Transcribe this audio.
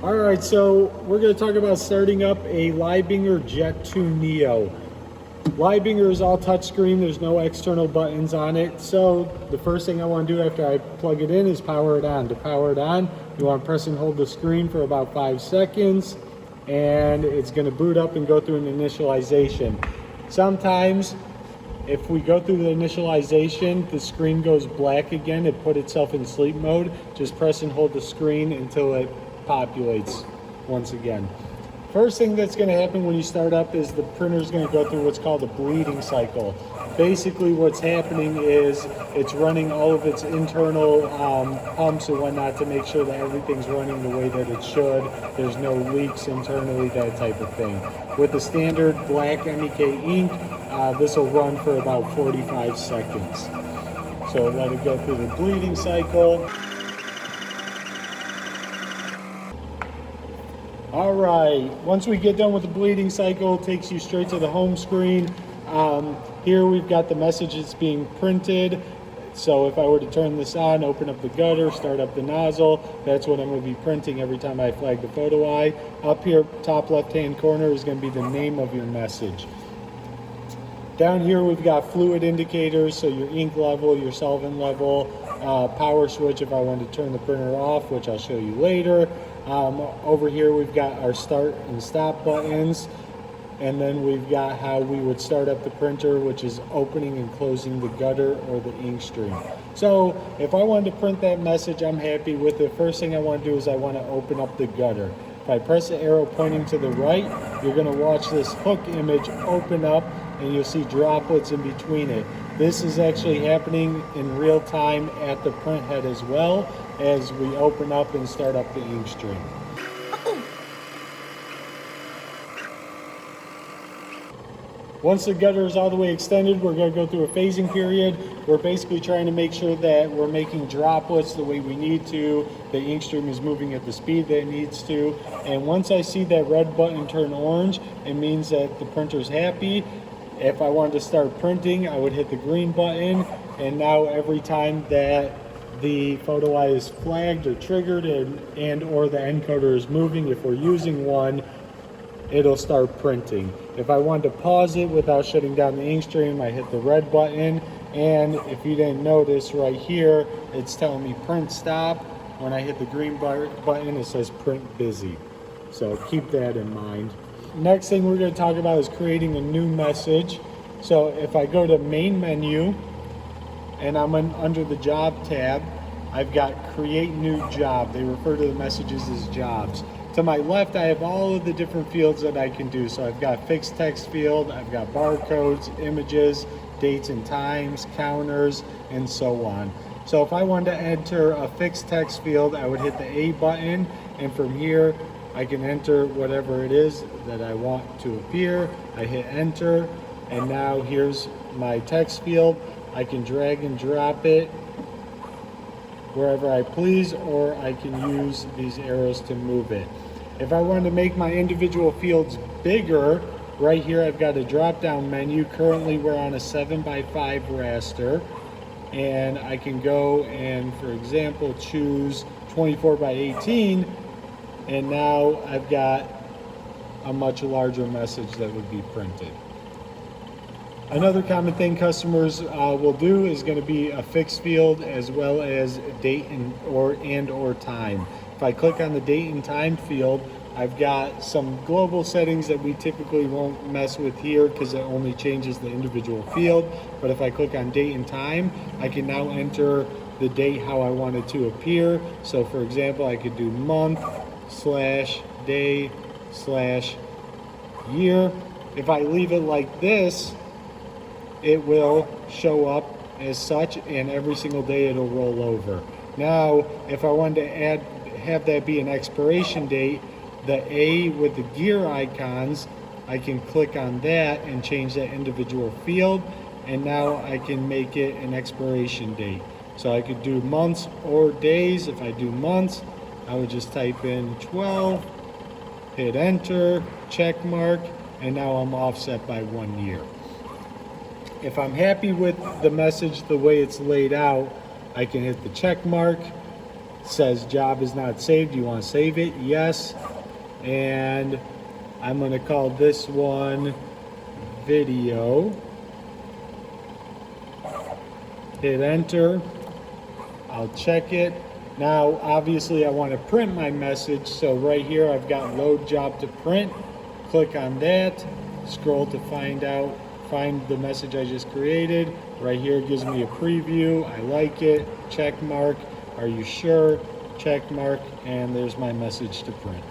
All right, so we're going to talk about starting up a Leibinger JET2neo. Leibinger is all touchscreen. There's no external buttons on it. So the first thing I want to do after I plug it in is power it on. To power it on, you want to press and hold the screen for about 5 seconds, and it's going to boot up and go through an initialization. Sometimes if we go through the initialization, the screen goes black again. It put itself in sleep mode. Just press and hold the screen until it populates once again. First thing that's going to happen when you start up is the printer is going to go through what's called a bleeding cycle. Basically what's happening is it's running all of its internal pumps and whatnot to make sure that everything's running the way that it should. There's no leaks internally, that type of thing. With the standard black MEK ink, this will run for about 45 seconds. So let it go through the bleeding cycle. All right, once we get done with the bleeding cycle, it takes you straight to the home screen. Here we've got the message that's being printed. So if I were to turn this on, open up the gutter, start up the nozzle, that's what I'm going to be printing every time I flag the photo eye. Up here, top left-hand corner is going to be the name of your message. Down here we've got fluid indicators, so your ink level, your solvent level, power switch if I want to turn the printer off, which I'll show you later. Over here we've got our start and stop buttons, and then we've got how we would start up the printer, which is opening and closing the gutter or the ink stream. So if I wanted to print that message, I'm happy with it. First thing I want to do is I want to open up the gutter. If I press the arrow pointing to the right, you're going to watch this hook image open up and you'll see droplets in between it. This is actually happening in real time at the print head as well as we open up and start up the ink stream. Once the gutter is all the way extended, we're going to go through a phasing period. We're basically trying to make sure that we're making droplets the way we need to. The ink stream is moving at the speed that it needs to. And once I see that red button turn orange, it means that the printer's happy. If I wanted to start printing, I would hit the green button. And now every time that the photo eye is flagged or triggered and or the encoder is moving, if we're using one, it'll start printing. If I wanted to pause it without shutting down the ink stream, I hit the red button, and if you didn't notice right here, it's telling me print stop. When I hit the green button, it says print busy. So keep that in mind. Next thing we're going to talk about is creating a new message. So if I go to main menu and I'm under the job tab, I've got create new job. They refer to the messages as jobs. To my left, I have all of the different fields that I can do. So I've got fixed text field, I've got barcodes, images, dates and times, counters, and so on. So if I wanted to enter a fixed text field, I would hit the A button, and from here, I can enter whatever it is that I want to appear. I hit enter, and now here's my text field. I can drag and drop it wherever I please, or I can use these arrows to move it. If I want to make my individual fields bigger, right here I've got a drop down menu. Currently we're on a 7x5 raster, and I can go and, for example, choose 24x18, and now I've got a much larger message that would be printed. Another common thing customers will do is going to be a fixed field as well as date and or time. If I click on the date and time field, I've got some global settings that we typically won't mess with here because it only changes the individual field. But if I click on date and time, I can now enter the date how I want it to appear. So for example, I could do month / day / year. If I leave it like this, it will show up as such, and every single day it'll roll over. Now, if I wanted to have that be an expiration date, the A with the gear icons, I can click on that and change that individual field, and now I can make it an expiration date. So I could do months or days. If I do months, I would just type in 12, hit enter, check mark, and now I'm offset by 1 year. If I'm happy with the message the way it's laid out, I can hit the check mark, says job is not saved. Do you want to save it? Yes. And I'm going to call this one video. Hit enter. I'll check it. Now, obviously, I want to print my message. So right here, I've got load job to print. Click on that. Scroll to find the message I just created. Right here, it gives me a preview. I like it. Check mark. Are you sure? Check mark. And there's my message to print.